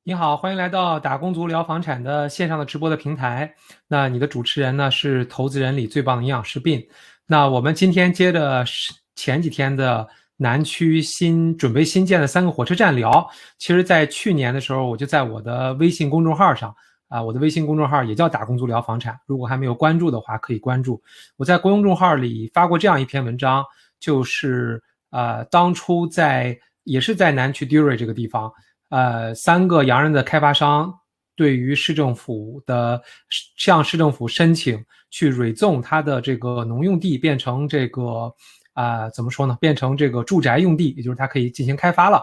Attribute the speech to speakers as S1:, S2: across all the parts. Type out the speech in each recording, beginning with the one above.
S1: 你好，欢迎来到打工族聊房产的线上的直播的平台。那你的主持人呢是投资人里最棒的营养师 Bin。那我们今天接着前几天的南区准备新建的3个火车站聊。其实，在去年的时候，我就在我的微信公众号上我的微信公众号也叫打工族聊房产，如果还没有关注的话，可以关注。我在公众号里发过这样一篇文章，就是当初也是在南区 Dury 这个地方。3个洋人的开发商对于向市政府申请去 rezone 它的这个农用地变成这个怎么说呢？变成这个住宅用地，也就是它可以进行开发了。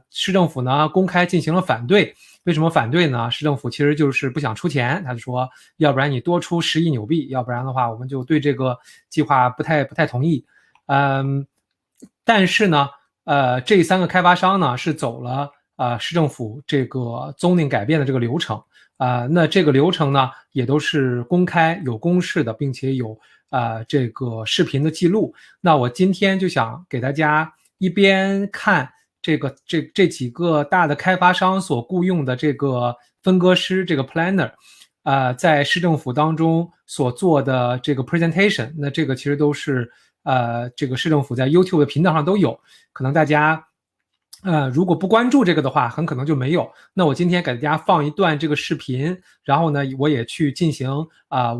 S1: 市政府呢公开进行了反对。为什么反对呢？市政府其实就是不想出钱，他就说，要不然你多出10亿纽币，要不然的话我们就对这个计划不太同意。但是呢，这3个开发商呢是走了市政府这个zoning改变的这个流程。那这个流程呢也都是公开有公示的，并且有这个视频的记录。那我今天就想给大家一边看这几个大的开发商所雇用的这个分割师，这个 planner， 在市政府当中所做的这个 presentation。那这个其实都是这个市政府在 YouTube 的频道上都有，可能大家如果不关注这个的话，很可能就没有。那我今天给大家放一段这个视频，然后呢，我也去进行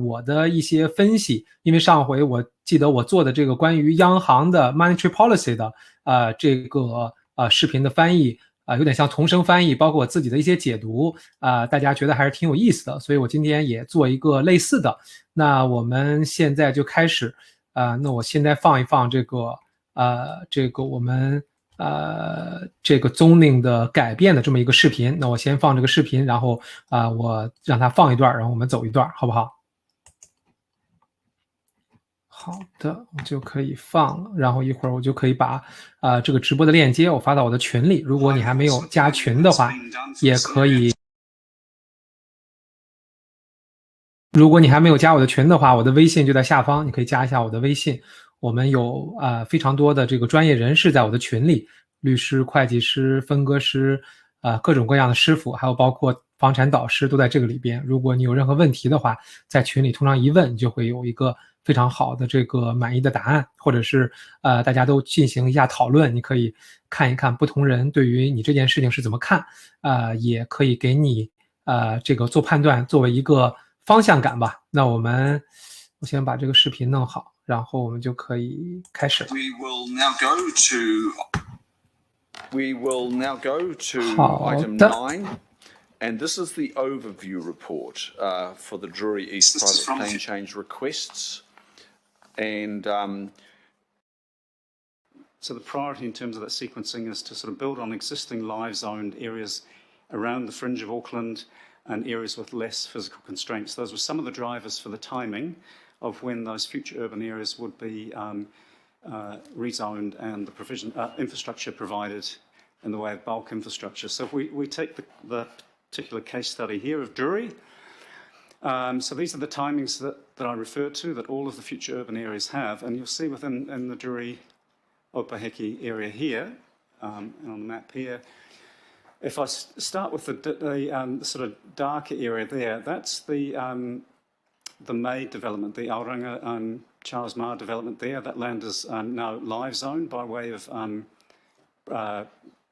S1: 我的一些分析。因为上回我记得我做的这个关于央行的 monetary policy 的这个视频的翻译有点像同声翻译，包括我自己的一些解读大家觉得还是挺有意思的，所以我今天也做一个类似的。那我们现在就开始那我现在放一放这个我们这个zoning的改变的这么一个视频。那我先放这个视频，然后我让它放一段，然后我们走一段，好不好？好的，我就可以放了，然后一会儿我就可以把这个直播的链接我发到我的群里。如果你还没有加群的话，也可以。如果你还没有加我的群的话，我的微信就在下方，你可以加一下我的微信。我们有非常多的这个专业人士在我的群里，律师、会计师、分割师各种各样的师傅，还有包括房产导师都在这个里边。如果你有任何问题的话，在群里通常一问，你就会有一个非常好的这个满意的答案，或者是大家都进行一下讨论。你可以看一看不同人对于你这件事情是怎么看，也可以给你这个做判断，作为一个方向感吧。那我先把这个视频弄好，然后我们就可以开始了。
S2: We will now go to item 9, and this is the overview report for the Drury East private plan change requests. And
S3: so the priority in terms of that sequencing is to sort of build on existing live zoned areas around the fringe of Auckland and areas with less physical constraints. Those were some of the drivers for the timing of when those future urban areas would be rezoned and the provision infrastructure provided in the way of bulk infrastructure. So if we take the particular case study here of Drury, so these are the timings that I referred to that all of the future urban areas have, and you'll see in the Drury Opaheki area here, and on the map here. If I start with the sort of darker area there, that's the May development, the Aoranga Charles Mar development there. That land is now live zoned by way of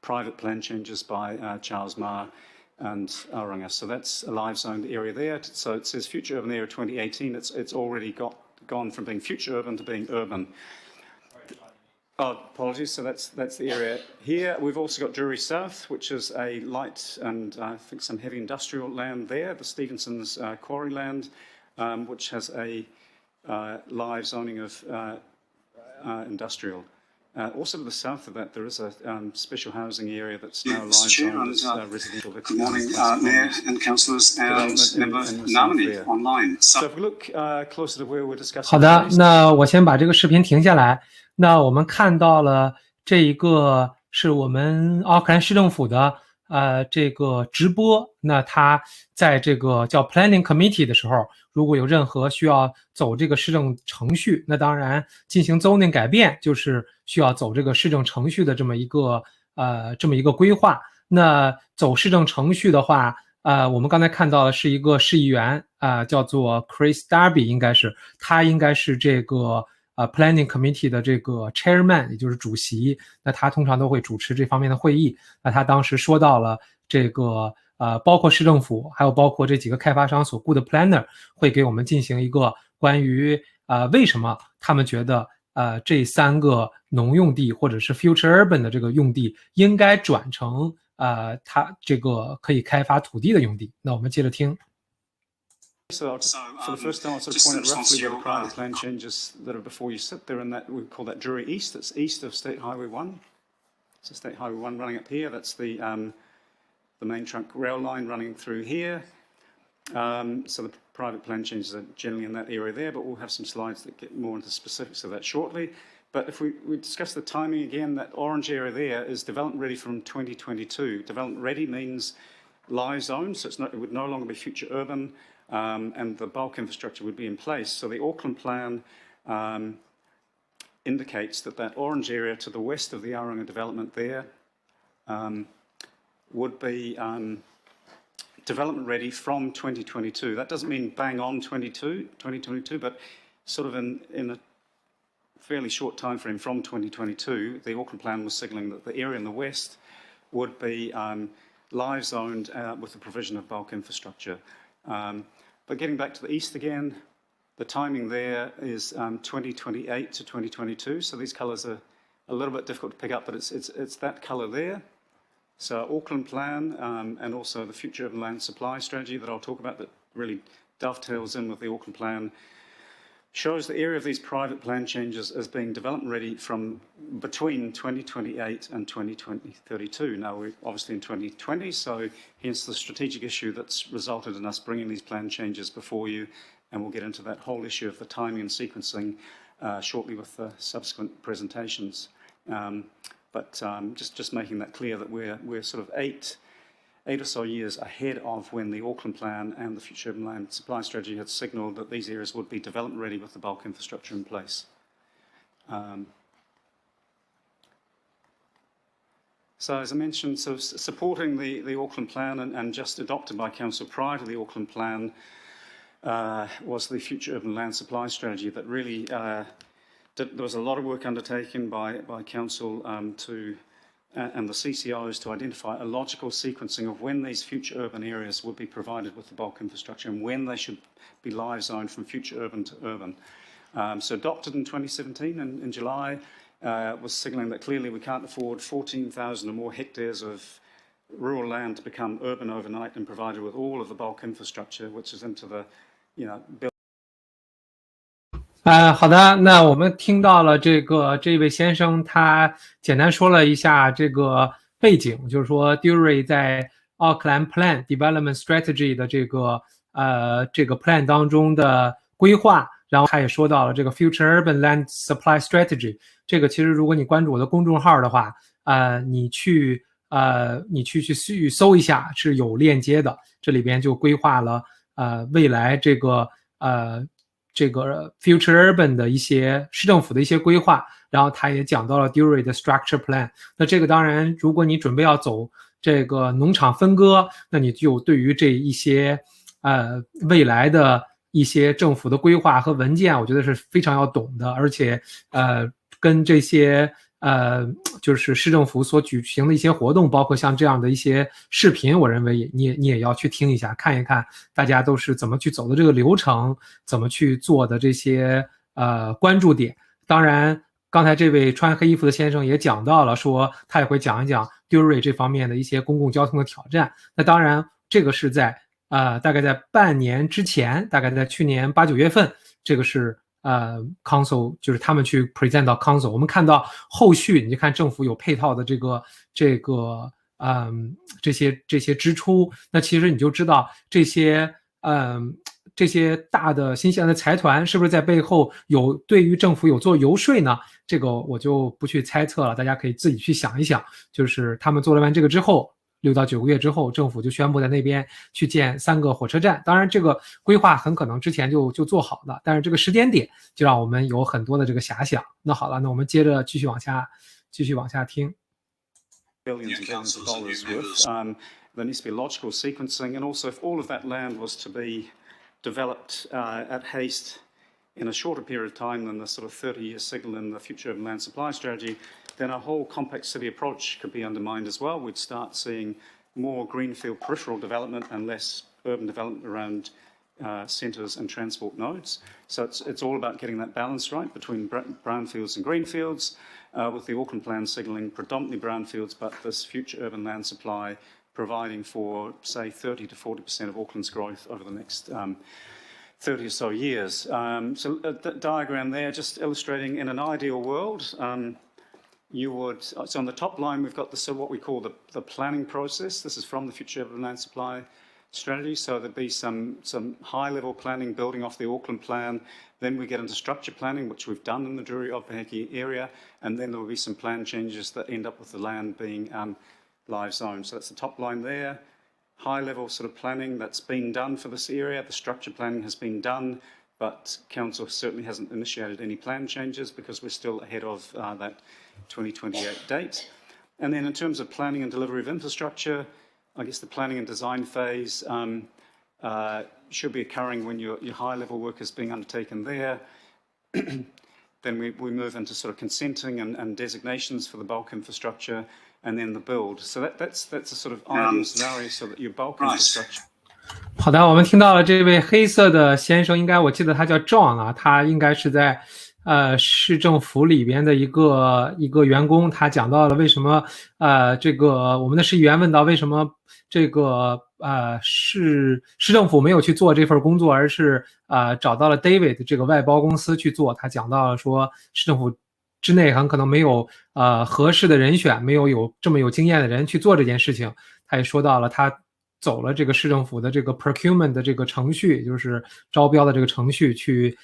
S3: private plan changes by Charles Mar and Aoranga. So that's a live zoned area there. So it says future urban area 2018. It's already gone from being future urban to being urban. Oh, apologies. So that's the area here. We've also got Drury South, which is a light and I think some heavy industrial land there. The Stevenson's quarry land, which has a live zoning of industrial. Also to the south of that, there is a special housing area that's now live zoned as residential.
S2: Good morning, Mayor and Councillors and member nominee online.
S3: So if we look closer to where we're discussing.
S1: 好的，那我先把这个视频停下来。那我们看到了这一个是我们奥克兰市政府的这个直播。那他在这个叫 Planning Committee 的时候，如果有任何需要走这个市政程序，那当然进行 zoning 改变就是需要走这个市政程序的这么一个规划。那走市政程序的话，我们刚才看到的是一个市议员叫做 Chris Darby， 他应该是这个Planning Committee 的这个 Chairman， 也就是主席。那他通常都会主持这方面的会议。那他当时说到了这个包括市政府，还有包括这几个开发商所雇的 planner 会给我们进行一个关于为什么他们觉得这3个农用地或者是 future urban 的这个用地应该转成它这个可以开发土地的用地。那我们接着听。
S3: So for the first time, I'll sort of point out roughly where the private plan changes that are before you sit there, and that we call that Drury East. It's east of State Highway 1. So State Highway 1 running up here. That's the main trunk rail line running through here. So the private plan changes are generally in that area there, but we'll have some slides that get more into specifics of that shortly. But if we discuss the timing again, that orange area there is development ready from 2022. Development ready means live zone, so it would no longer be future urban. And the bulk infrastructure would be in place. So the Auckland plan indicates that orange area to the west of the Auranga development there would be development ready from 2022. That doesn't mean bang on 2022, but sort of in a fairly short time frame from 2022, the Auckland plan was signalling that the area in the west would be live zoned with the provision of bulk infrastructure. But getting back to the east again, the timing there is 2028 to 2022. So these colours are a little bit difficult to pick up, but it's that colour there. So Auckland plan and also the future urban land supply strategy that I'll talk about that really dovetails in with the Auckland plan shows the area of these private plan changes as being development ready from between 2028 and 2032. Now we're obviously in 2020, so hence the strategic issue that's resulted in us bringing these plan changes before you, and we'll get into that whole issue of the timing and sequencing shortly with the subsequent presentations. But just making that clear that we're sort of eight or so years ahead of when the Auckland plan and the future urban land supply strategy had signalled that these areas would be development ready with the bulk infrastructure in place. So as I mentioned, so supporting the Auckland plan and just adopted by Council prior to the Auckland plan was the future urban land supply strategy that really there was a lot of work undertaken by Council and the CCOs to identify a logical sequencing of when these future urban areas would be provided with the bulk infrastructure and when they should be live zoned from future urban to urban. So adopted in 2017 in July was signalling that clearly we can't afford 14,000 or more hectares of rural land to become urban overnight and provided with all of the bulk infrastructure, which is into the, build.
S1: 好的，那我们听到了这位先生他简单说了一下这个背景，就是说 Drury 在奥克兰 Plan Development Strategy 的这个 Plan 当中的规划，然后他也说到了这个 Future Urban Land Supply Strategy。这个其实如果你关注我的公众号的话，你去搜一下是有链接的，这里边就规划了未来这个 Future Urban 的一些市政府的一些规划，然后他也讲到了 Drury 的 Structure Plan。那这个当然，如果你准备要走这个农场分割，那你就对于这一些未来的一些政府的规划和文件，我觉得是非常要懂的，而且跟这些就是市政府所举行的一些活动，包括像这样的一些视频，我认为你也要去听一下，看一看大家都是怎么去走的这个流程，怎么去做的这些关注点。当然刚才这位穿黑衣服的先生也讲到了，说他也会讲一讲 Drury 这方面的一些公共交通的挑战。那当然这个是在大概在半年之前，大概在去年8、9月份，这个是Council 就是他们去 present 到 Council， 我们看到后续你就看政府有配套的这些支出，那其实你就知道这些大的新西兰的财团是不是在背后有对于政府有做游说呢？这个我就不去猜测了，大家可以自己去想一想，就是他们做了完这个之后6到9个月之后，政府就宣布在那边去建3个火车站。当然这个规划很可能之前就做好了，但是这个时间点就让我们有很多的这个遐想。那好了，那我们接着继续往下听。
S3: billions and billions of dollars worth. There needs to be logical sequencing, and also if all of that land was to be developed at haste in a shorter period of time than the sort of 30-year signal in the future of land supply strategy, then our whole complex city approach could be undermined as well. We'd start seeing more greenfield peripheral development and less urban development around centres and transport nodes. So it's all about getting that balance right between brownfields and greenfields, with the Auckland plan signalling predominantly brownfields, but this future urban land supply providing for, say, 30 to 40% of Auckland's growth over the next 30 or so years. So a diagram there just illustrating in an ideal world, so on the top line we've got what we call the planning process. This is from the future urban land supply strategy, so there'd be some high-level planning building off the Auckland plan, then we get into structure planning, which we've done in the Drury-Opaheki area, and then there will be some plan changes that end up with the land being live zoned. So that's the top line there. High-level sort of planning that's been done for this area. The structure planning has been done, but Council certainly hasn't initiated any plan changes because we're still ahead of that 2028 date. And then in terms of planning and delivery of infrastructure, I guess the planning and design phase should be occurring when your high-level work is being undertaken there. Then we move into sort of consenting and designations for the bulk infrastructure, and then the build. So that's a sort of ideal scenario, so that your bulk infrastructure.
S1: 好的，我们听到了这位黑色的先生，应该我记得他叫 John 啊，他应该是在市政府里边的一个员工，他讲到了为什么这个我们的市议员问到为什么这个市政府没有去做这份工作，而是找到了 David 这个外包公司去做。他讲到了说市政府之内很可能没有合适的人选，没有这么有经验的人去做这件事情。他也说到了他走了这个市政府的这个 procurement 的这个程序，就是招标的这个程序，去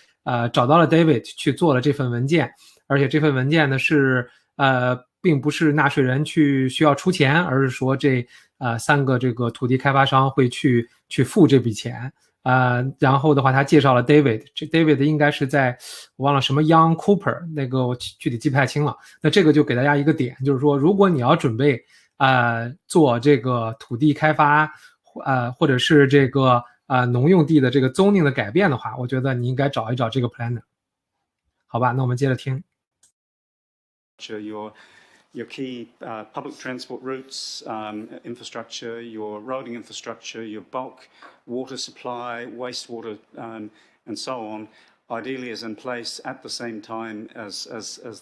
S1: 找到了 David 去做了这份文件，而且这份文件呢是并不是纳税人需要出钱，而是说这3个这个土地开发商会去付这笔钱。然后的话他介绍了 David， 这 David 应该是在我忘了什么 Young Cooper， 那个我具体记不太清了。那这个就给大家一个点，就是说如果你要准备做这个土地开发或者是这个农用地的这个 zoning 的改变的话，我觉得你应该找一找这个 planner。 好吧，那我们接着听。
S3: Your key public transport routes, infrastructure, your roading infrastructure, your bulk water supply, wastewater, and so on, ideally is in place at the same time as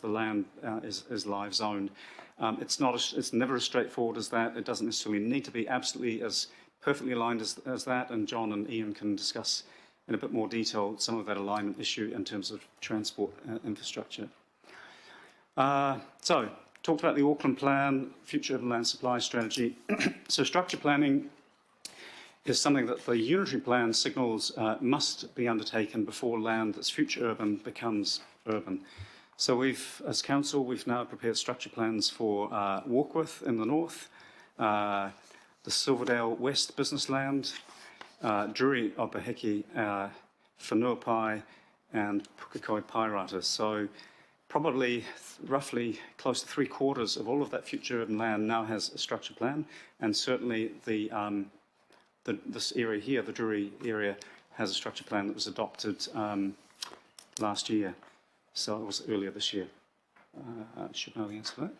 S3: the land is live zoned. It's never as straightforward as that. It doesn't necessarily need to be absolutely as perfectly aligned as that, and John and Ian can discuss in a bit more detail some of that alignment issue in terms of transport infrastructure. So, talked about the Auckland Plan, Future Urban Land Supply Strategy. So structure planning is something that the unitary plan signals must be undertaken before land that's future urban becomes urban. So as council, we've now prepared structure plans for Warkworth in the north, the Silverdale West business land, Drury-Opaheki, Whanuapai, and Pukekohe Pairata. So probably roughly close to 3/4 of all of that future urban land now has a structure plan, and certainly this area here, the Drury area, has a structure plan that was adopted last year. So it was earlier this year. I should know the answer to that.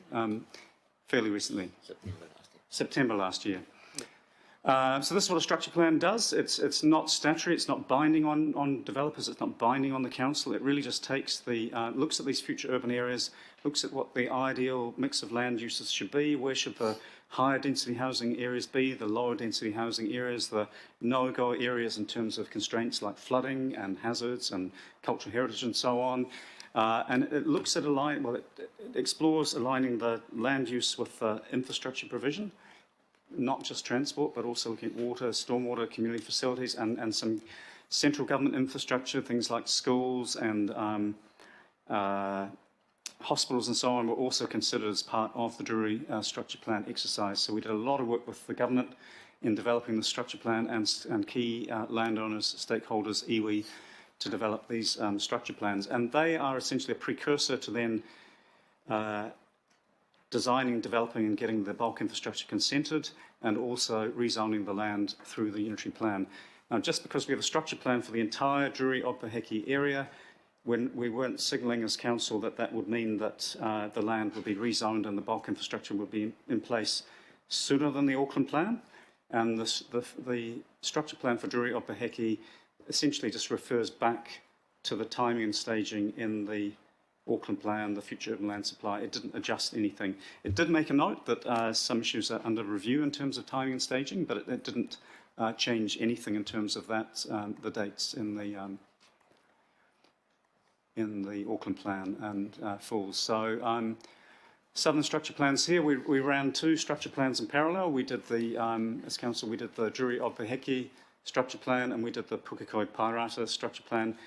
S3: Fairly recently. September last year. So this is what a structure plan does. It's not statutory, it's not binding on developers, it's not binding on the council. It really just takes looks at these future urban areas, looks at what the ideal mix of land uses should be, where should the higher density housing areas be, the lower density housing areas, the no-go areas in terms of constraints like flooding and hazards and cultural heritage and so on. And it looks at it explores aligning the land use with infrastructure provision, not just transport, but also looking at water, stormwater, community facilities, and some central government infrastructure, things like schools and hospitals and so on were also considered as part of the Drury structure plan exercise. So we did a lot of work with the government in developing the structure plan and key landowners, stakeholders, iwi, to develop these structure plans. And they are essentially a precursor to then designing, developing and getting the bulk infrastructure consented, and also rezoning the land through the unitary plan. Now, just because we have a structure plan for the entire Drury Ogbaheki area, when we weren't signalling as council that that would mean that the land would be rezoned and the bulk infrastructure would be in place sooner than the Auckland plan. And the structure plan for Drury Ogbaheki essentially just refers back to the timing and staging in the Auckland plan, the future urban land supply. It didn't adjust anything. It did make a note that some issues are under review in terms of timing and staging, but it didn't change anything in terms of that, the dates in the Auckland plan and falls. So southern structure plans here, we ran 2 structure plans in parallel. We did as council, we did the Drury Ogbaheki structure plan and we did the Pukekohe Pairata structure plan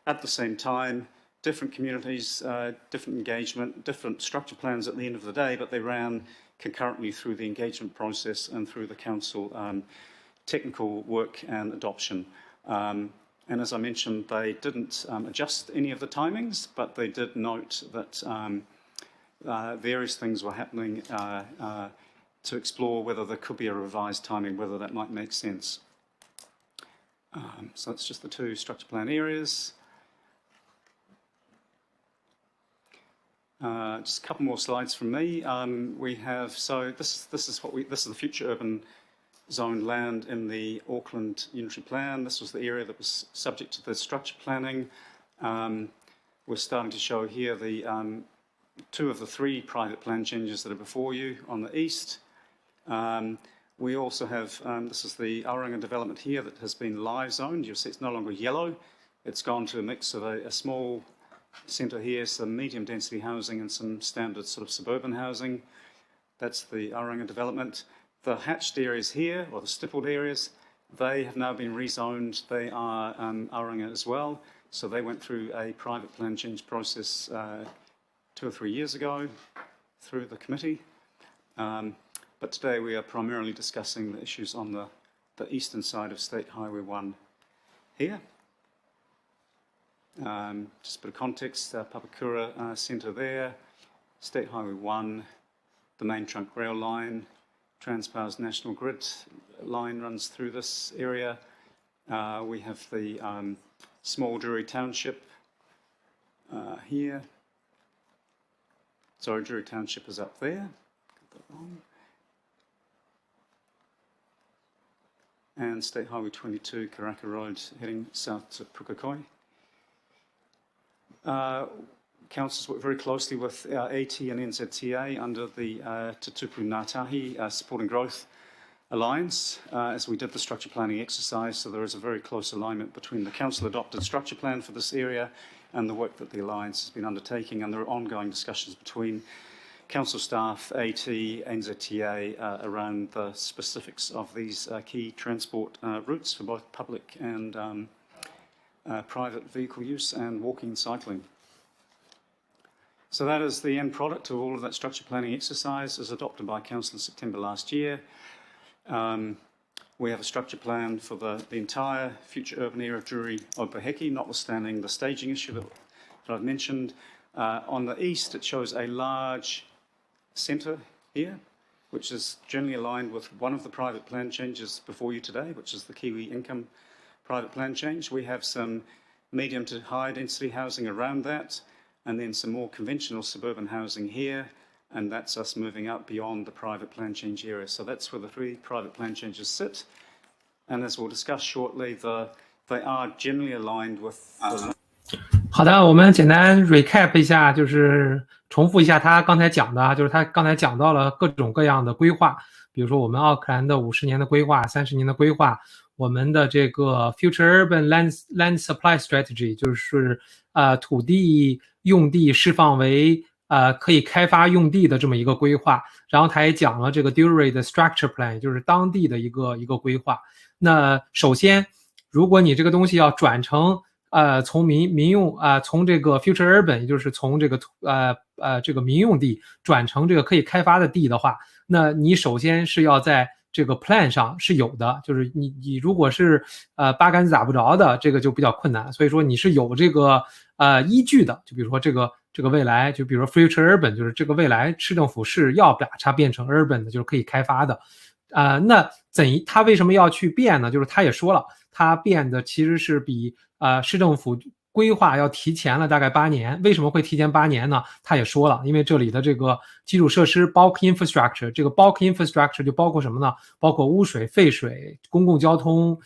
S3: at the same time. Different communities, different engagement, different structure plans at the end of the day, but they ran concurrently through the engagement process and through the council technical work and adoption. And as I mentioned, they didn't adjust any of the timings, but they did note that various things were happening to explore whether there could be a revised timing, whether that might make sense. So that's just the 2 structure plan areas. Just a couple more slides from me. We have, so this is the future urban zoned land in the Auckland unitary plan. This was the area that was subject to the structure planning. We're starting to show here the 2 of the 3 private plan changes that are before you on the east. We also have, this is the Auranga development here that has been live zoned. You'll see it's no longer yellow. It's gone to a mix of a small centre here, some medium density housing and some standard sort of suburban housing. That's the Auranga development. The hatched areas here, or the stippled areas, they have now been rezoned. They are Auranga as well. So they went through a private plan change process 2 or 3 years ago through the committee. But today we are primarily discussing the issues on the eastern side of State Highway 1 here. Just a bit of context, Papakura Centre there, State Highway 1, the main trunk rail line, Transpower's National Grid line runs through this area. We have the small Drury Township here. Sorry, Drury Township is up there. Got that wrong. And State Highway 22, Karaka Road, heading south to Pukekohe. Councils work very closely with AT and NZTA under the Te Tupu Ngātahi Supporting Growth Alliance as we did the structure planning exercise. So there is a very close alignment between the council adopted structure plan for this area and the work that the Alliance has been undertaking, and there are ongoing discussions between council staff, AT, NZTA around the specifics of these key transport routes for both public and private vehicle use and walking and cycling. So that is the end product of all of that structure planning exercise as adopted by Council in September last year. We have a structure plan for the entire future urban area of Drury Ogbaheki, notwithstanding the staging issue that I've mentioned. On the east, it shows a large centre here, which is generally aligned with one of the private plan changes before you today, which is the Kiwi Income private plan change. We have some medium to high density housing around that, and then some more conventional suburban housing here, and that's us moving up beyond the private plan change area. So that's where the 3 private plan changes sit, and as we'll discuss shortly, they are generally aligned with the...
S1: 好的，我们简单 recap 一下，就是重复一下他刚才讲的，就是他刚才讲到了各种各样的规划，比如说我们奥克兰的50年的规划、30年的规划，我们的这个 Future Urban Land Supply Strategy， 就是土地用地释放为可以开发用地的这么一个规划，然后他也讲了这个 Drury 的 Structure Plan， 就是当地的一个规划。那首先，如果你这个东西要转成从民用从这个 future urban， 也就是从这个这个民用地转成这个可以开发的地的话，那你首先是要在这个 plan 上是有的，就是你如果是八竿子打不着的，这个就比较困难。所以说你是有这个依据的，就比如说这个这个未来，就比如说 future urban， 就是这个未来市政府是要把它变成 urban 的，就是可以开发的。那他为什么要去变呢？就是他也说了，他变的其实是比市政府规划要提前了大概8年。为什么会提前8年呢？他也说了，因为这里的这个基础设施 bulk infrastructure， 这个 bulk infrastructure 就包括什么呢？包括污水、废水、公共交通，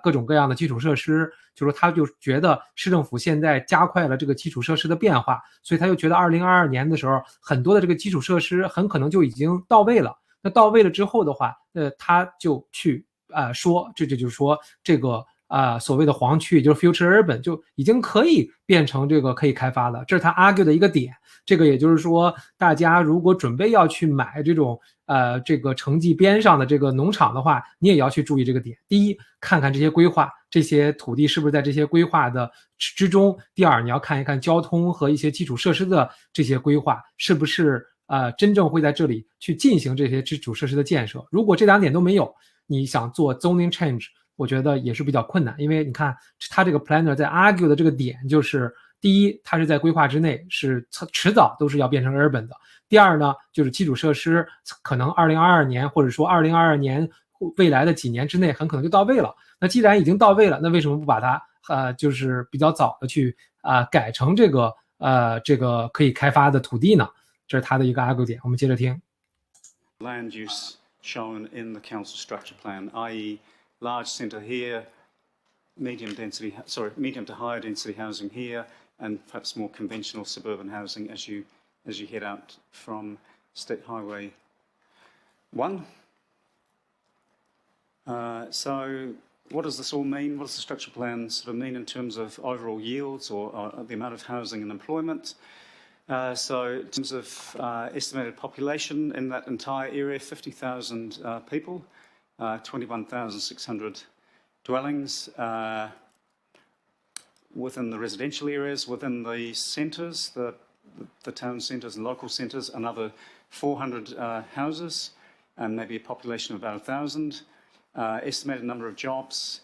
S1: 各种各样的基础设施。就是他就觉得市政府现在加快了这个基础设施的变化，所以他就觉得2022年的时候，很多的这个基础设施很可能就已经到位了。那到位了之后的话，他就去说，这就是说这个所谓的黄区，也就是 future urban 就已经可以变成这个可以开发了，这是他 argue 的一个点。这个也就是说，大家如果准备要去买这种这个城际边上的这个农场的话，你也要去注意这个点。第一，看看这些规划，这些土地是不是在这些规划的之中；第二，你要看一看交通和一些基础设施的这些规划是不是真正会在这里去进行这些基础设施的建设。如果这2点都没有，你想做 zoning change， 我觉得也是比较困难。因为你看他这个 planner 在 argue 的这个点就是，第一，它是在规划之内，是迟早都是要变成 urban 的。第二呢，就是基础设施可能2022年或者说2022年未来的几年之内很可能就到位了。那既然已经到位了，那为什么不把它就是比较早的去改成这个可以开发的土地呢？这是他的一个 argue 点。我们接着听。
S3: Land use shown in the council structure plan, i.e. large centre here, medium to higher density housing here, and perhaps more conventional suburban housing as you head out from State Highway 1. So what does this all mean? What does the structure plan sort of mean in terms of overall yields or the amount of housing and employment? So in terms of estimated population in that entire area, 50,000 people, 21,600 dwellings within the residential areas, within the centres, the town centres and local centres, another 400 houses, and maybe a population of about 1,000. Estimated number of jobs,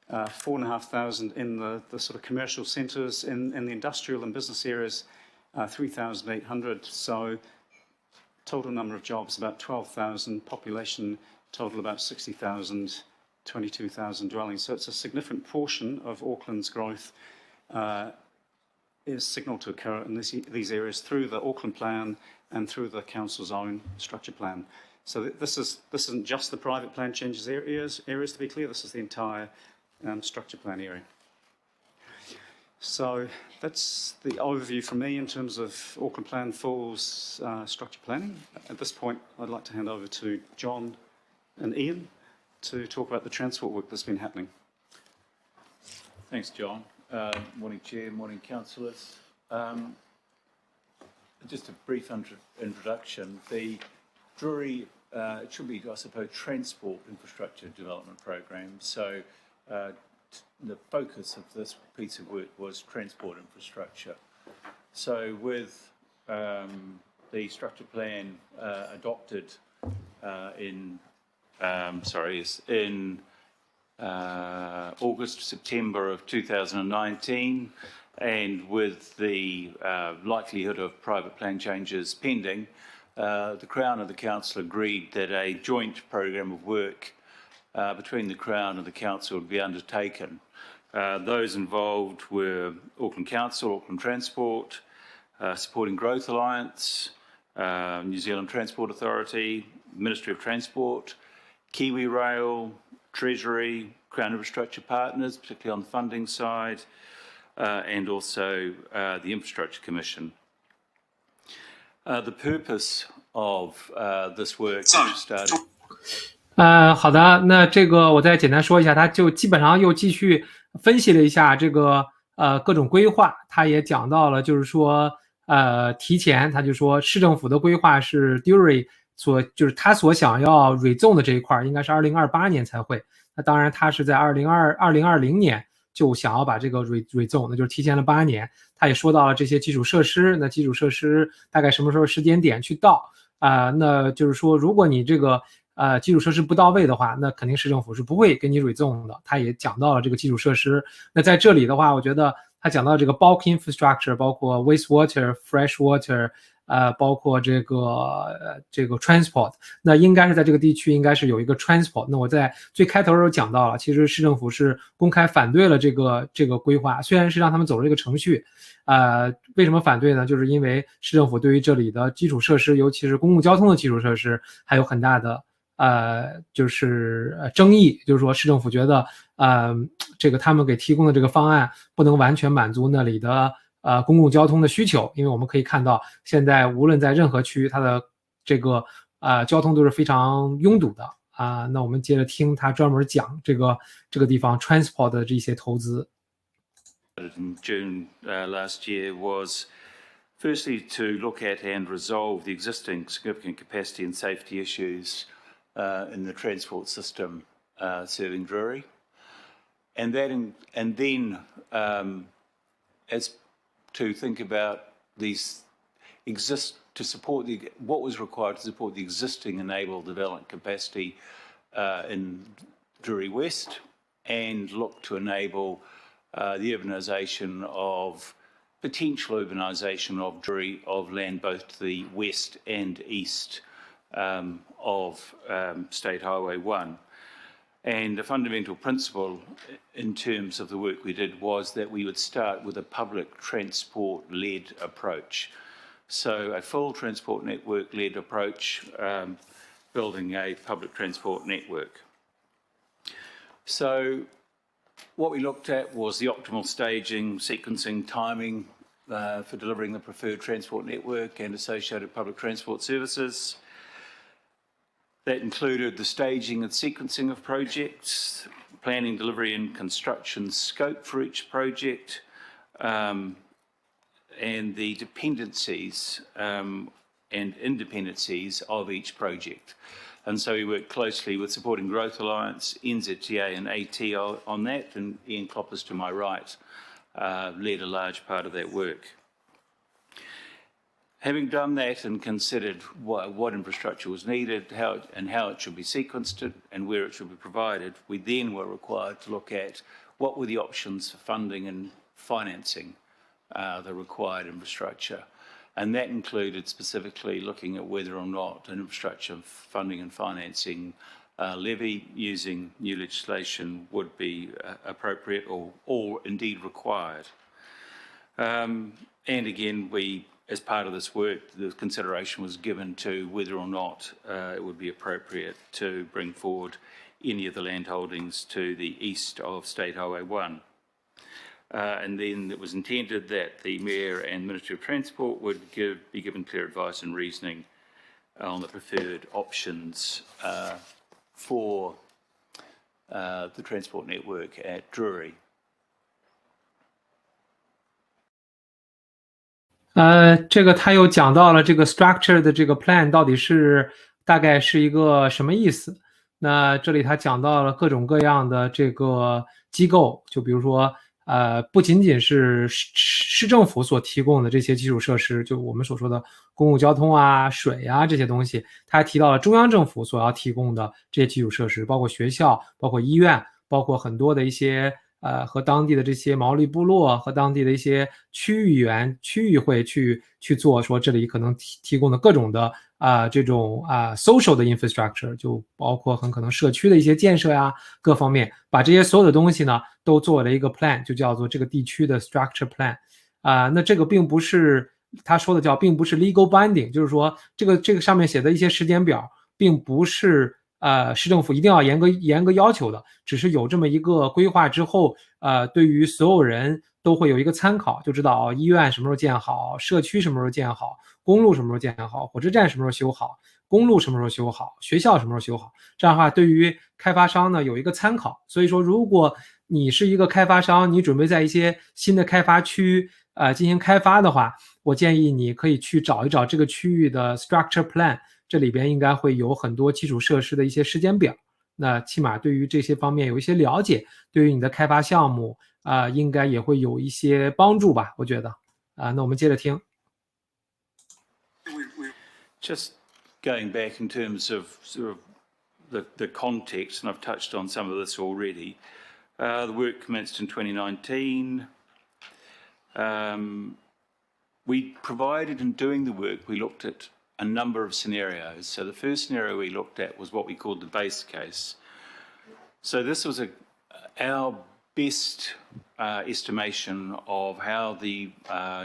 S3: 4,500 in the sort of commercial centres, in the industrial and business areas, 3,800. So total number of jobs about 12,000, population total about 60,000, 22,000 dwellings. So it's a significant portion of Auckland's growth is signalled to occur in these areas through the Auckland plan and through the council's own structure plan. So this isn't just the private plan changes areas to be clear, this is the entire structure plan area. So that's the overview from me in terms of Auckland Plan Full's structure planning. At this point, I'd like to hand over to John and Ian to talk about the transport work that's been happening.
S4: Thanks, John. Morning, Chair, morning, councillors. Just a brief introduction. The Drury, it should be, I suppose, transport infrastructure development program. So the focus of this piece of work was transport infrastructure. So with the structure plan adopted in August, September of 2019, and with the likelihood of private plan changes pending, the Crown and the Council agreed that a joint program of work between the Crown and the Council would be undertaken. Those involved were Auckland Council, Auckland Transport, Supporting Growth Alliance, New Zealand Transport Authority, Ministry of Transport, Kiwi Rail, Treasury, Crown Infrastructure Partners, particularly on the funding side, and also the Infrastructure Commission. The purpose of this work started.
S1: 好的，那这个我再简单说一下，他就基本上又继续分析了一下这个各种规划，他也讲到了，就是说提前他就说市政府的规划是 Dury 就是他所想要 rezone 的这一块应该是2028年才会，那当然他是在2020年就想要把这个 rezone， 那就是提前了8年。他也说到了这些基础设施，那基础设施大概什么时候时间点去到那就是说如果你这个基础设施不到位的话，那肯定市政府是不会给你 rezone 的。他也讲到了这个基础设施。那在这里的话，我觉得他讲到这个 bulk infrastructure， 包括 wastewater、fresh water， 包括这个 transport， 那应该是在这个地区应该是有一个 transport。那我在最开头的时候讲到了，其实市政府是公开反对了这个规划，虽然是让他们走了这个程序，为什么反对呢？就是因为市政府对于这里的基础设施，尤其是公共交通的基础设施，还有很大的就是争议，就是说市政府觉得这个他们给提供的这个方案不能完全满足那里的公共交通的需求，因为我们可以看到现在无论在任何区域，它的这个交通都是非常拥堵的那我们接着听他专门讲这个地方 transport 的这些投资。
S4: In June last year was firstly to look at and resolve the existing significant capacity and safety issues in the transport system serving Drury, and then as to think about these to support what was required to support the existing enabled development capacity in Drury West, and look to enable the urbanisation of potential urbanisation of Drury of land both to the west and east of State Highway 1. And a fundamental principle in terms of the work we did was that we would start with a public transport-led approach. So a full transport network-led approach, building a public transport network. So what we looked at was the optimal staging, sequencing, timing for delivering the preferred transport network and associated public transport services. That included the staging and sequencing of projects, planning, delivery and construction scope for each project, and the dependencies and independencies of each project. And so we worked closely with Supporting Growth Alliance, NZTA and AT on that, and Ian Kloppers to my right led a large part of that work. Having done that and considered what infrastructure was needed, how it should be sequenced and where it should be provided, we then were required to look at what were the options for funding and financing the required infrastructure. And that included specifically looking at whether or not an infrastructure funding and financing levy using new legislation would be appropriate or indeed required. And again, as part of this work, the consideration was given to whether or not it would be appropriate to bring forward any of the land holdings to the east of State Highway 1. And then it was intended that the Mayor and Ministry of Transport would be given clear advice and reasoning on the preferred options for the transport network at Drury.
S1: 这个他又讲到了这个 structure 的这个 plan 到底是大概是一个什么意思。那这里他讲到了各种各样的这个机构，就比如说不仅仅是市政府所提供的这些基础设施，就我们所说的公共交通啊、水啊这些东西，他还提到了中央政府所要提供的这些基础设施，包括学校、包括医院、包括很多的一些和当地的这些毛利部落和当地的一些区域会去做，说这里可能提供的各种的这种social 的 infrastructure， 就包括很可能社区的一些建设呀，各方面，把这些所有的东西呢都做了一个 plan， 就叫做这个地区的 structure plan。那这个并不是他说的并不是 legal binding， 就是说这个上面写的一些时间表，并不是市政府一定要严格要求的，只是有这么一个规划之后，对于所有人都会有一个参考，就知道医院什么时候建好，社区什么时候建好，公路什么时候建好，火车站什么时候修好，公路什么时候修好，学校什么时候修好。这样的话，对于开发商呢有一个参考。所以说，如果你是一个开发商，你准备在一些新的开发区进行开发的话，我建议你可以去找一找这个区域的 structure plan。这里边应该会有很多基础设施的一些时间表，那起码对于这些方面有一些了解，对于你的开发项目应该也会有一些帮助吧，我觉得那我们接着听。
S4: Just going back in terms of sort of the context, and I've touched on some of this already. The work commenced in 2019. we provided in doing the work, we looked at a number of scenarios. So the first scenario we looked at was what we called the base case. So this was our best estimation of how the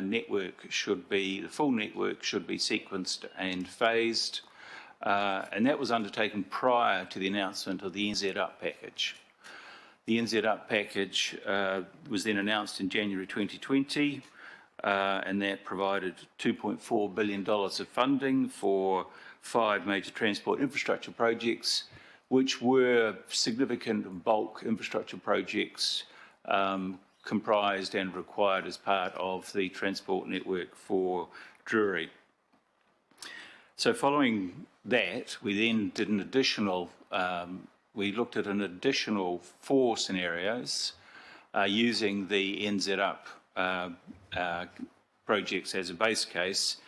S4: network should be, the full network should be sequenced and phased. And that was undertaken prior to the announcement of the NZ Up package. The NZ Up package was then announced in January 2020, and that provided $2.4 billion of funding for 5 major transport infrastructure projects, which were significant bulk infrastructure projects comprised and required as part of the transport network for Drury. So following that, we then did an additional, we looked at an additional 4 scenarios using the NZ Up projects as a base case,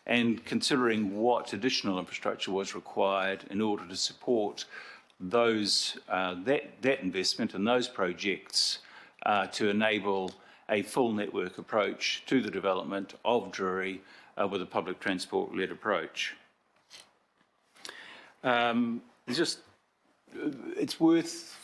S4: and considering what additional infrastructure was required in order to support those that investment and those projects to enable a full network approach to the development of Drury with a public transport-led approach. It's worth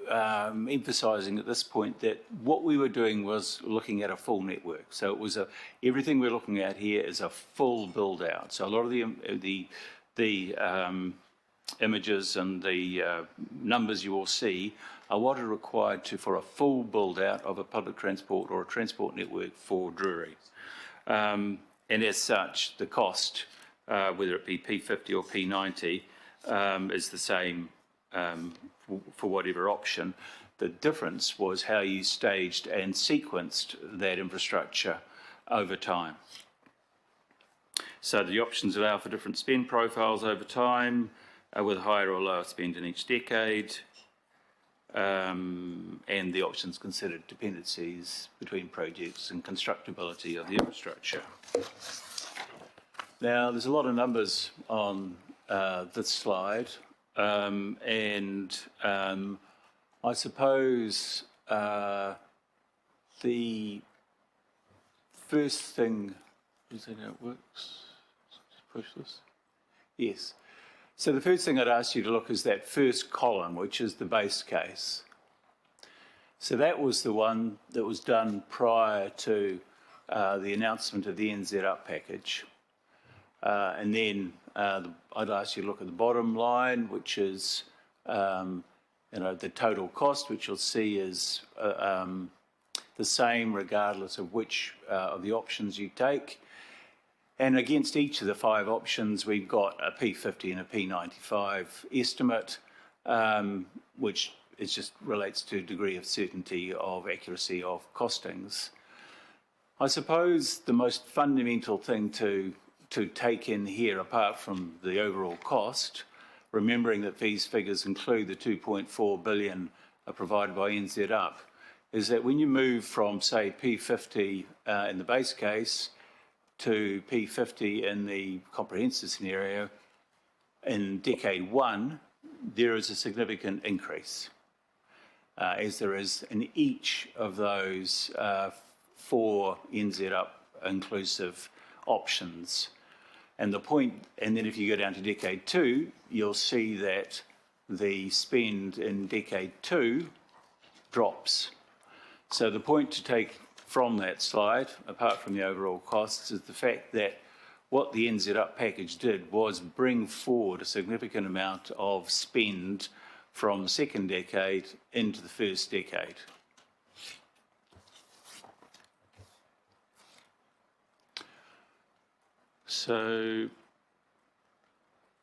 S4: emphasising at this point that what we were doing was looking at a full network. So it was everything we're looking at here is a full build out. So a lot of the images and the numbers you will see are what are required for a full build out of a public transport or a transport network for Drury. And as such, the cost, whether it be P50 or P90, is the same for whatever option. The difference was how you staged and sequenced that infrastructure over time. So the options allow for different spend profiles over time, with higher or lower spend in each decade, and the options considered dependencies between projects and constructability of the infrastructure. Now, there's a lot of numbers on this slide, and I suppose the first thing, is that how it works? Just push this. Yes. So the first thing I'd ask you to look is that first column, which is the base case. So that was the one that was done prior to the announcement of the NZ Up package. And then I'd ask you to look at the bottom line, which is the total cost, which you'll see is the same regardless of which of the options you take. And against each of the 5 options, we've got a P50 and a P95 estimate, which just relates to degree of certainty of accuracy of costings. I suppose the most fundamental thing to take in here, apart from the overall cost, remembering that these figures include the $2.4 billion provided by NZ Up, is that when you move from, say, P50 in the base case to P50 in the comprehensive scenario, in decade 1, there is a significant increase, as there is in each of those 4 NZ Up inclusive options. And the point, and then if you go down to decade 2, you'll see that the spend in decade 2 drops. So the point to take from that slide, apart from the overall costs, is the fact that what the NZ Up package did was bring forward a significant amount of spend from the second decade into the first decade. So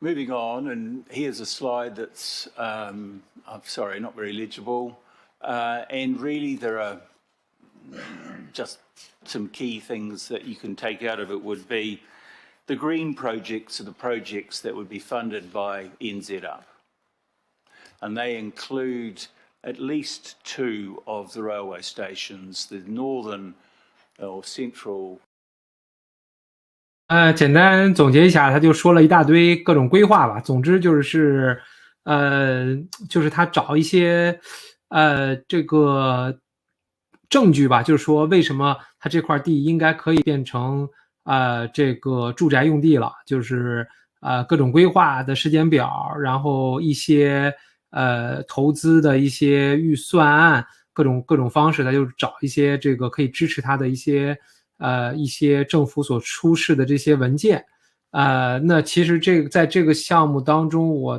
S4: moving on, and here's a slide that's, I'm sorry, not very legible. And really there are just some key things that you can take out of it would be the green projects are the projects that would be funded by NZ Up. And they include at least 2 of the railway stations, the northern or central.
S1: 简单总结一下，他就说了一大堆各种规划吧。总之就是他找一些这个证据吧，就是说为什么它这块地应该可以变成这个住宅用地了，就是各种规划的时间表，然后一些投资的一些预算案，各种方式，他就找一些这个可以支持他的一些政府所出示的这些文件。那其实在这个项目当中，我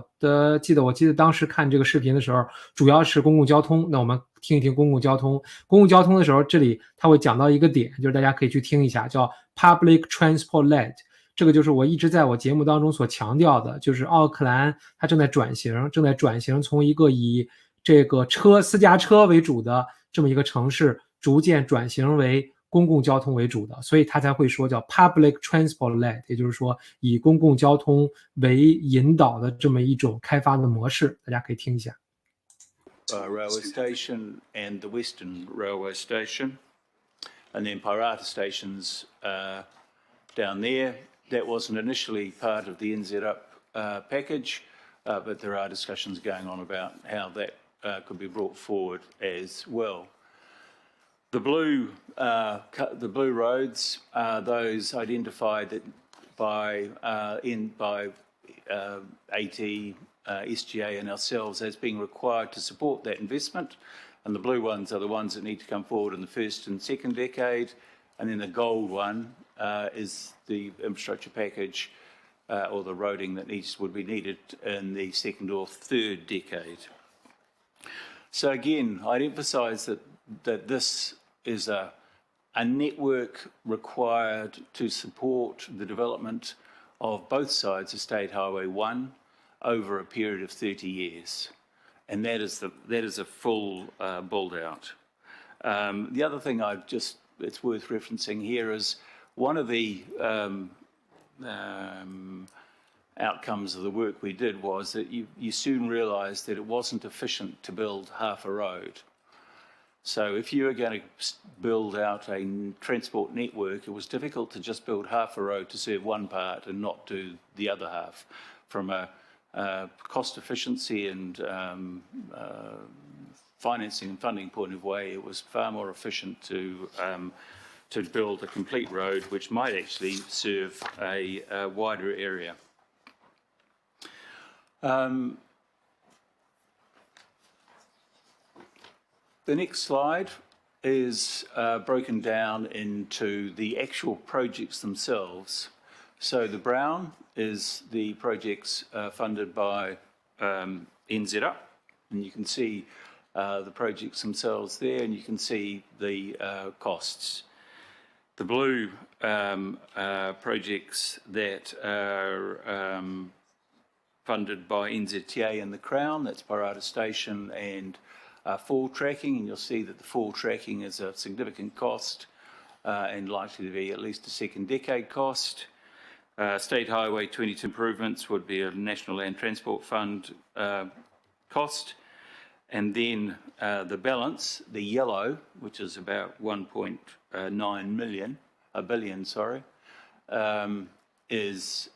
S1: 记得当时看这个视频的时候，主要是公共交通。那我们听一听公共交通。公共交通的时候，这里他会讲到一个点，就是大家可以去听一下，叫 Public Transport Led。这个就是我一直在我节目当中所强调的，就是奥克兰它正在转型，从一个以这个私家车为主的这么一个城市，逐渐转型为公共交通为主的，所以他才会说叫 public transport led， 也就是说以公共交通为引导的这么一种开发的模式，大家可以听一下。
S4: Railway station and the Western Railway station, and then Parrata stations down there. That wasn't initially part of the NZ Up package, but there are discussions going on about how that could be brought forward as well. The blue roads are those identified that by AT, SGA and ourselves as being required to support that investment. And the blue ones are the ones that need to come forward in the first and second decade. And then the gold one is the infrastructure package or the roading that would be needed in the second or third decade. So again, I'd emphasise that this is a network required to support the development of both sides of State Highway 1 over a period of 30 years. And that is a full build-out. The other thing it's worth referencing here is one of the outcomes of the work we did was that you soon realised that it wasn't efficient to build half a road. So if you were going to build out a transport network, it was difficult to just build half a road to serve one part and not do the other half. From a cost efficiency and financing and funding point of view, it was far more efficient to build a complete road which might actually serve a wider area. The next slide is broken down into the actual projects themselves. So the brown is the projects funded by NZ Up, and you can see the projects themselves there, and you can see the costs. The blue projects that are funded by NZTA and the Crown, that's Parrata Station and fall tracking, and you'll see that the fall tracking is a significant cost and likely to be at least a second decade cost. State Highway 22 improvements would be a National Land Transport Fund cost. And then the balance, the yellow, which is about 1.9 billion, is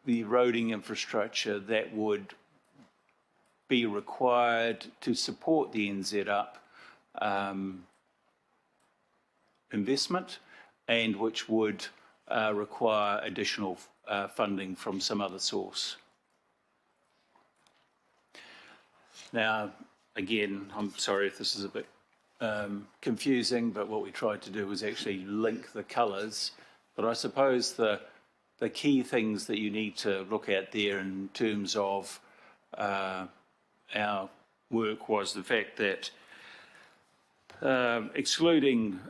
S4: the roading infrastructure that would be required to support the NZ Up investment, and which would require additional funding from some other source. Now, again, I'm sorry if this is a bit confusing, but what we tried to do was actually link the colours. But I suppose the key things that you need to look at there in terms of our work was the fact that excluding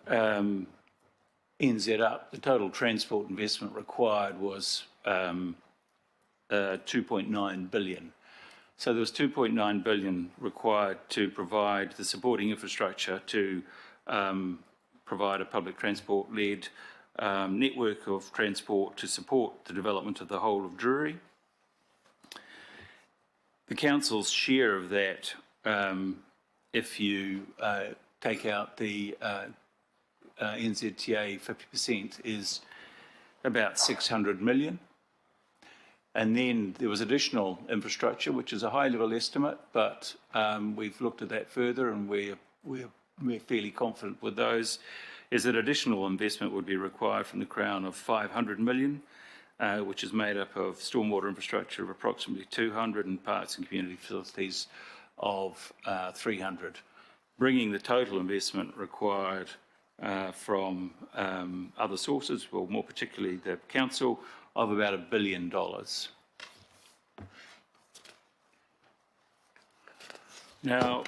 S4: NZ Up, the total transport investment required was 2.9 billion. So there was 2.9 billion required to provide the supporting infrastructure to provide a public transport-led network of transport to support the development of the whole of Drury. The council's share of that, if you take out the NZTA 50%, is about 600 million. And then there was additional infrastructure, which is a high-level estimate, but we've looked at that further, and we're fairly confident with those, is that additional investment would be required from the Crown of $500 million, which is made up of stormwater infrastructure of approximately 200 and parks and community facilities of 300, bringing the total investment required from other sources, well, more particularly the council, of about $1 billion. Now,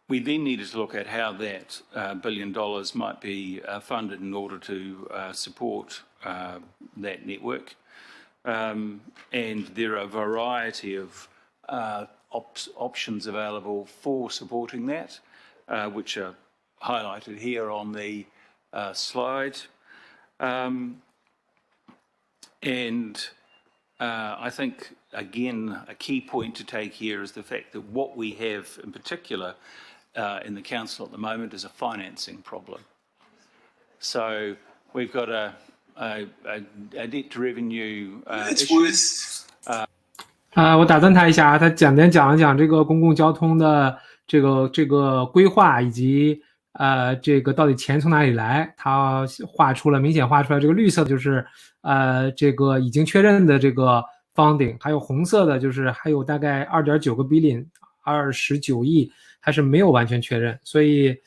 S4: we then needed to look at how that $1 billion might be funded in order to support that network. And there are a variety of options available for supporting that, which are highlighted here on the slide. I think, again, a key point to take here is the fact that what we have in particular in the council at the moment is a financing problem. So we've got a debt to revenue issue.
S1: 我打断他一下，他简单讲了讲这个公共交通的这个规划，以及这个到底钱从哪里来。他明显画出来这个绿色的就是这个已经确认的这个 funding， 还有红色的就是还有大概 2.9 个 billion 29亿还是没有完全确认。所以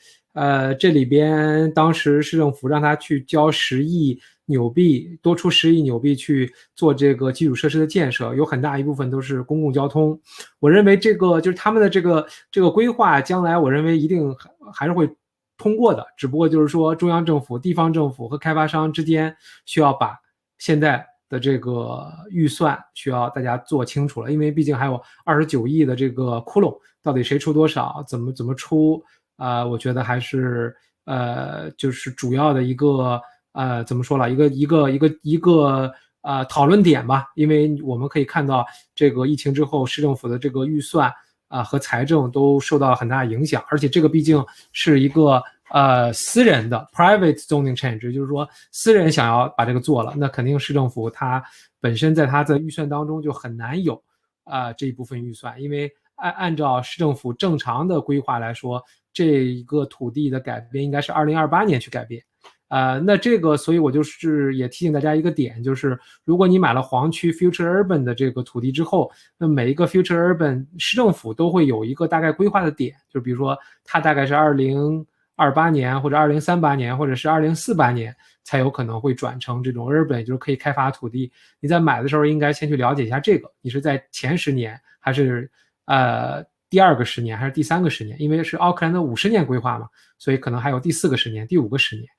S1: 这里边当时市政府让他去交10亿纽币，多出10亿纽币去做这个基础设施的建设，有很大一部分都是公共交通。我认为这个就是他们的这个规划，将来我认为一定还是会通过的，只不过就是说中央政府、地方政府和开发商之间需要把现在的这个预算需要大家做清楚了，因为毕竟还有29亿的这个窟窿，到底谁出多少，怎么出我觉得还是就是主要的一个怎么说了，一个讨论点吧。因为我们可以看到这个疫情之后市政府的这个预算和财政都受到了很大的影响，而且这个毕竟是一个私人的 private zoning change， 就是说私人想要把这个做了，那肯定市政府它本身在它的预算当中就很难有这一部分预算，因为按照市政府正常的规划来说，这一个土地的改变应该是2028年去改变。那这个所以我就是也提醒大家一个点，就是如果你买了黄区 future urban 的这个土地之后，那每一个 future urban 市政府都会有一个大概规划的点，就比如说它大概是2028年或者2038年或者是2048年才有可能会转成这种 urban， 就是可以开发土地。你在买的时候应该先去了解一下这个，你是在前10年还是第2个10年还是第3个10年，因为是奥克兰的50年规划嘛，所以可能还有第4个10年、第5个10年。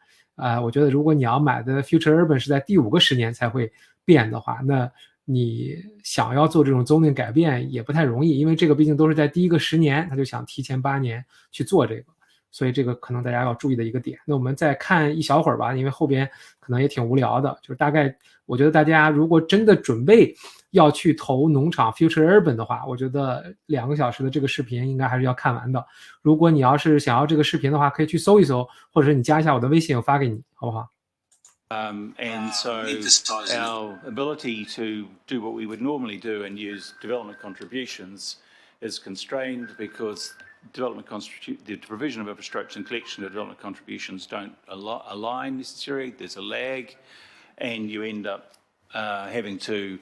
S1: 我觉得如果你要买的 future urban 是在第5个10年才会变的话，那你想要做这种 zoning 改变也不太容易，因为这个毕竟都是在第1个10年，他就想提前8年去做这个，所以这个可能大家要注意的一个点。那我们再看一小会儿吧，因为后边可能也挺无聊的，就是大概我觉得大家如果真的准备要去投农场 future urban 的话，我觉得2个小时的这个视频应该还是要看完的。如果你要是想要这个视频的话，可以去搜一搜，或者是你加一下我的微信，我发给你，好不好
S4: ？And so our ability to do what we would normally do and use development contributions is constrained because the provision of infrastructure and collection of development contributions don't align necessarily. There's a lag, and you end up having to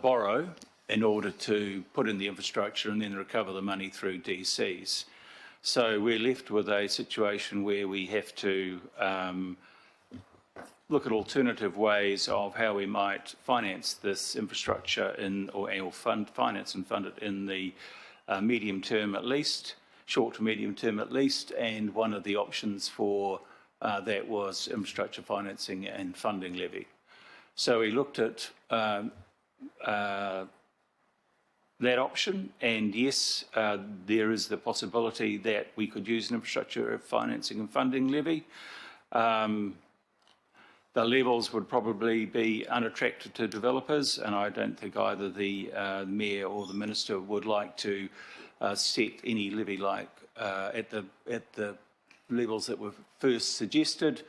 S4: borrow in order to put in the infrastructure and then recover the money through DCs. So we're left with a situation where we have to look at alternative ways of how we might finance this infrastructure or finance and fund it in the medium term at least, short to medium term at least, and one of the options for that was infrastructure financing and funding levy. So we looked at that option, and yes, there is the possibility that we could use an infrastructure financing and funding levy. The levels would probably be unattractive to developers, and I don't think either the Mayor or the Minister would like to set any levy like at the levels that were first suggested.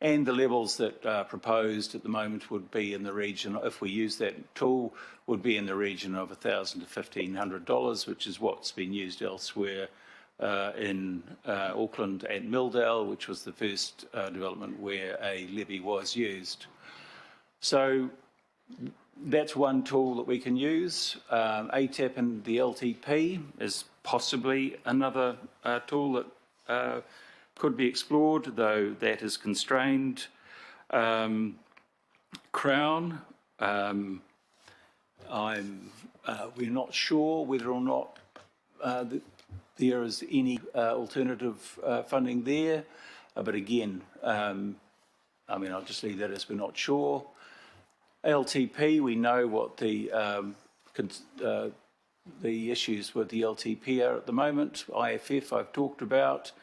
S4: And the levels that are proposed at the moment would be in the region, if we use that tool, would be in the region of $1,000 to $1,500, which is what's been used elsewhere in Auckland and Milldale, which was the first development where a levy was used. So that's one tool that we can use. ATAP and the LTP is possibly another tool that could be explored, though that is constrained. Crown, we're not sure whether or not there is any alternative funding there, but again, I'll just leave that as we're not sure. LTP, we know what the issues with the LTP are at the moment. IFF, I've talked about.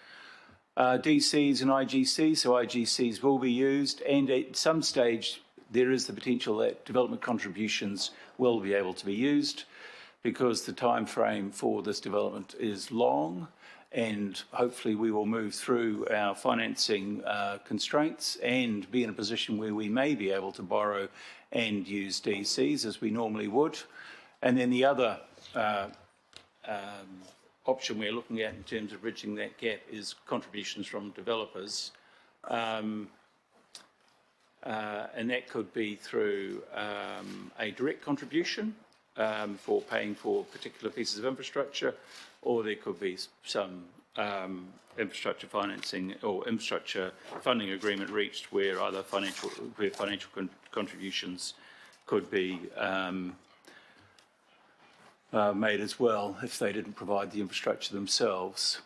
S4: DCs and IGCs, so IGCs will be used, and at some stage there is the potential that development contributions will be able to be used because the time frame for this development is long, and hopefully we will move through our financing constraints and be in a position where we may be able to borrow and use DCs as we normally would. And then the other option we're looking at in terms of bridging that gap is contributions from developers. And that could be through a direct contribution for paying for particular pieces of infrastructure, or there could be some infrastructure financing or infrastructure funding agreement reached where either financial contributions could be made as well if they didn't provide the infrastructure themselves.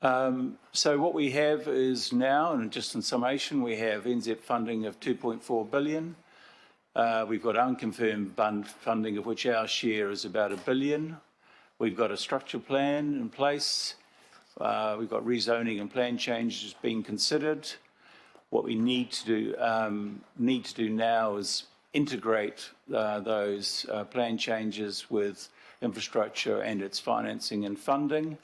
S4: So what we have is now, and just in summation, we have NZ funding of $2.4 billion. We've got unconfirmed funding, of which our share is about $1 billion. We've got a structure plan in place. We've got rezoning and plan changes being considered. What we need to do now is integrate those plan changes with infrastructure and its financing and funding.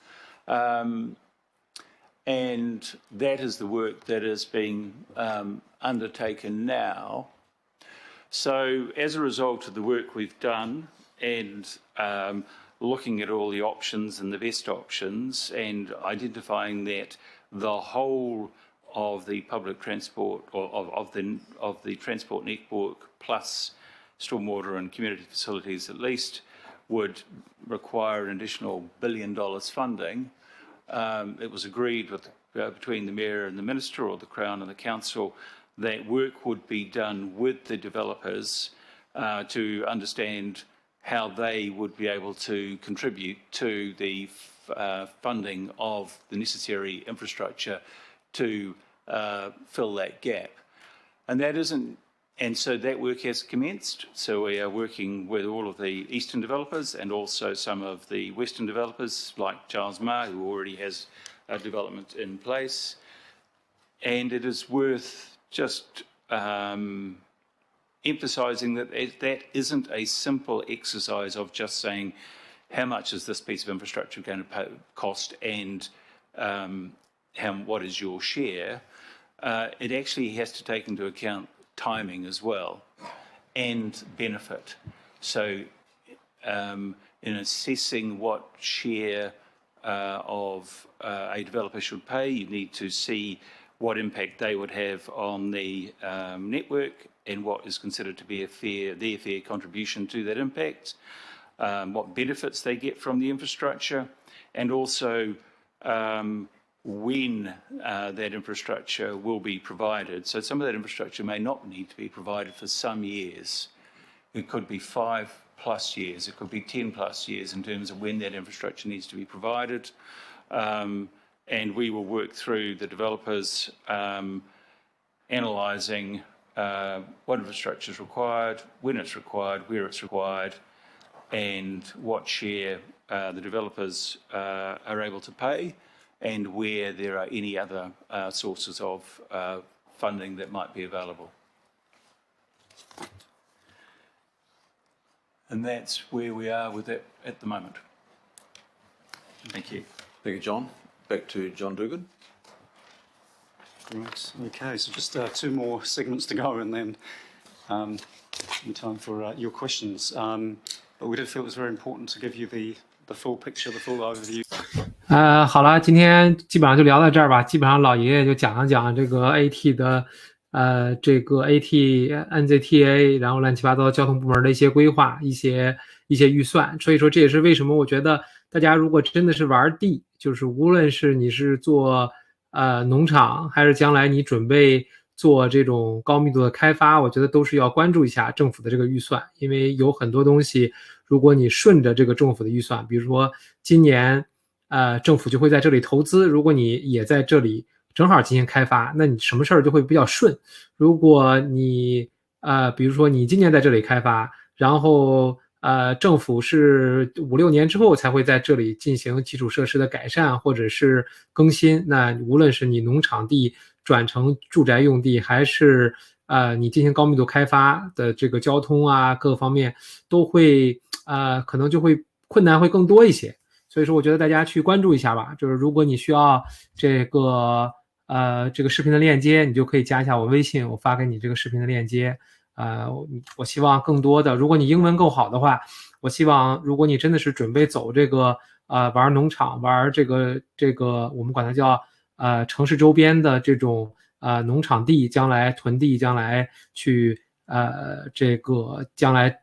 S4: And that is the work that is being undertaken now. So as a result of the work we've done and looking at all the options and the best options and identifying that the whole of the public transport or of the transport network plus stormwater and community facilities at least would require an additional $1 billion funding. It was agreed with, between the Mayor and the Minister, or the Crown and the Council, that work would be done with the developers to understand how they would be able to contribute to the funding of the necessary infrastructure to fill that gap. And so that work has commenced. So we are working with all of the eastern developers and also some of the western developers like Charles Marr, who already has a development in place. And it is worth just emphasising that that isn't a simple exercise of just saying how much is this piece of infrastructure going to cost and what is your share. It actually has to take into account timing as well and benefit. So in assessing what share of a developer should pay, you need to see what impact they would have on the network and what is considered to be their fair contribution to that impact, what benefits they get from the infrastructure, and also when that infrastructure will be provided. So some of that infrastructure may not need to be provided for some years. It could be 5+ years, it could be 10+ years in terms of when that infrastructure needs to be provided. And we will work through the developers analysing what infrastructure is required, when it's required, where it's required, and what share the developers are able to pay, and where there are any other sources of funding that might be available. And that's where we are with it at the moment. Thank you.
S2: Thank you, John. Back to John Dugan.
S3: Right. Okay. So just 2 more segments to go, and then in time for your questions. But we did feel it was very important to give you the full picture, the full overview.
S1: 好了，今天基本上就聊到这儿吧。基本上老爷爷就讲了讲这个 AT 的这个 AT、NZTA， 然后乱七八糟交通部门的一些规划、一些预算。所以说这也是为什么我觉得大家如果真的是玩地，就是无论是你是做农场，还是将来你准备做这种高密度的开发，我觉得都是要关注一下政府的这个预算，因为有很多东西，如果你顺着这个政府的预算，比如说今年政府就会在这里投资，如果你也在这里正好进行开发，那你什么事儿就会比较顺。如果你比如说你今年在这里开发，然后政府是5、6年之后才会在这里进行基础设施的改善或者是更新，那无论是你农场地转成住宅用地，还是你进行高密度开发的这个交通啊各个方面都会可能就会困难会更多一些。所以说我觉得大家去关注一下吧，就是如果你需要这个视频的链接，你就可以加一下我微信，我发给你这个视频的链接。我希望更多的，如果你英文够好的话，我希望如果你真的是准备走这个玩农场，玩这个我们管它叫城市周边的这种农场地，将来囤地，将来去将来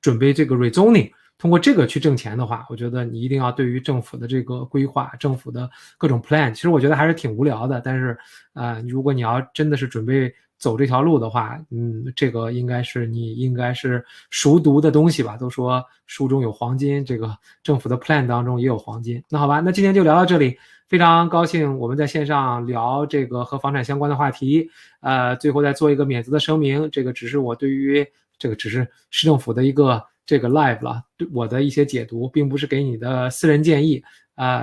S1: 准备这个 rezoning， 通过这个去挣钱的话，我觉得你一定要对于政府的这个规划，政府的各种 plan， 其实我觉得还是挺无聊的，但是如果你要真的是准备走这条路的话，这个你应该是熟读的东西吧，都说书中有黄金，这个政府的 plan 当中也有黄金。那好吧，那今天就聊到这里，非常高兴我们在线上聊这个和房产相关的话题。最后再做一个免责的声明，这个只是我对于这个只是市政府的一个这个 live 了，对我的一些解读，并不是给你的私人建议。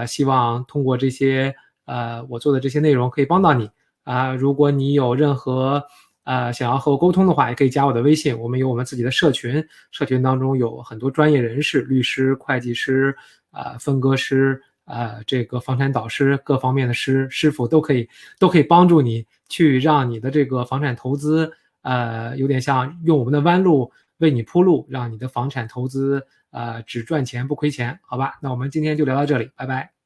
S1: 希望通过这些我做的这些内容可以帮到你。如果你有任何想要和我沟通的话，也可以加我的微信，我们有我们自己的社群，社群当中有很多专业人士，律师、会计师、分割师、这个房产导师，各方面的师傅都可以帮助你去让你的这个房产投资有点像用我们的弯路为你铺路，让你的房产投资只赚钱不亏钱。好吧，那我们今天就聊到这里，拜拜。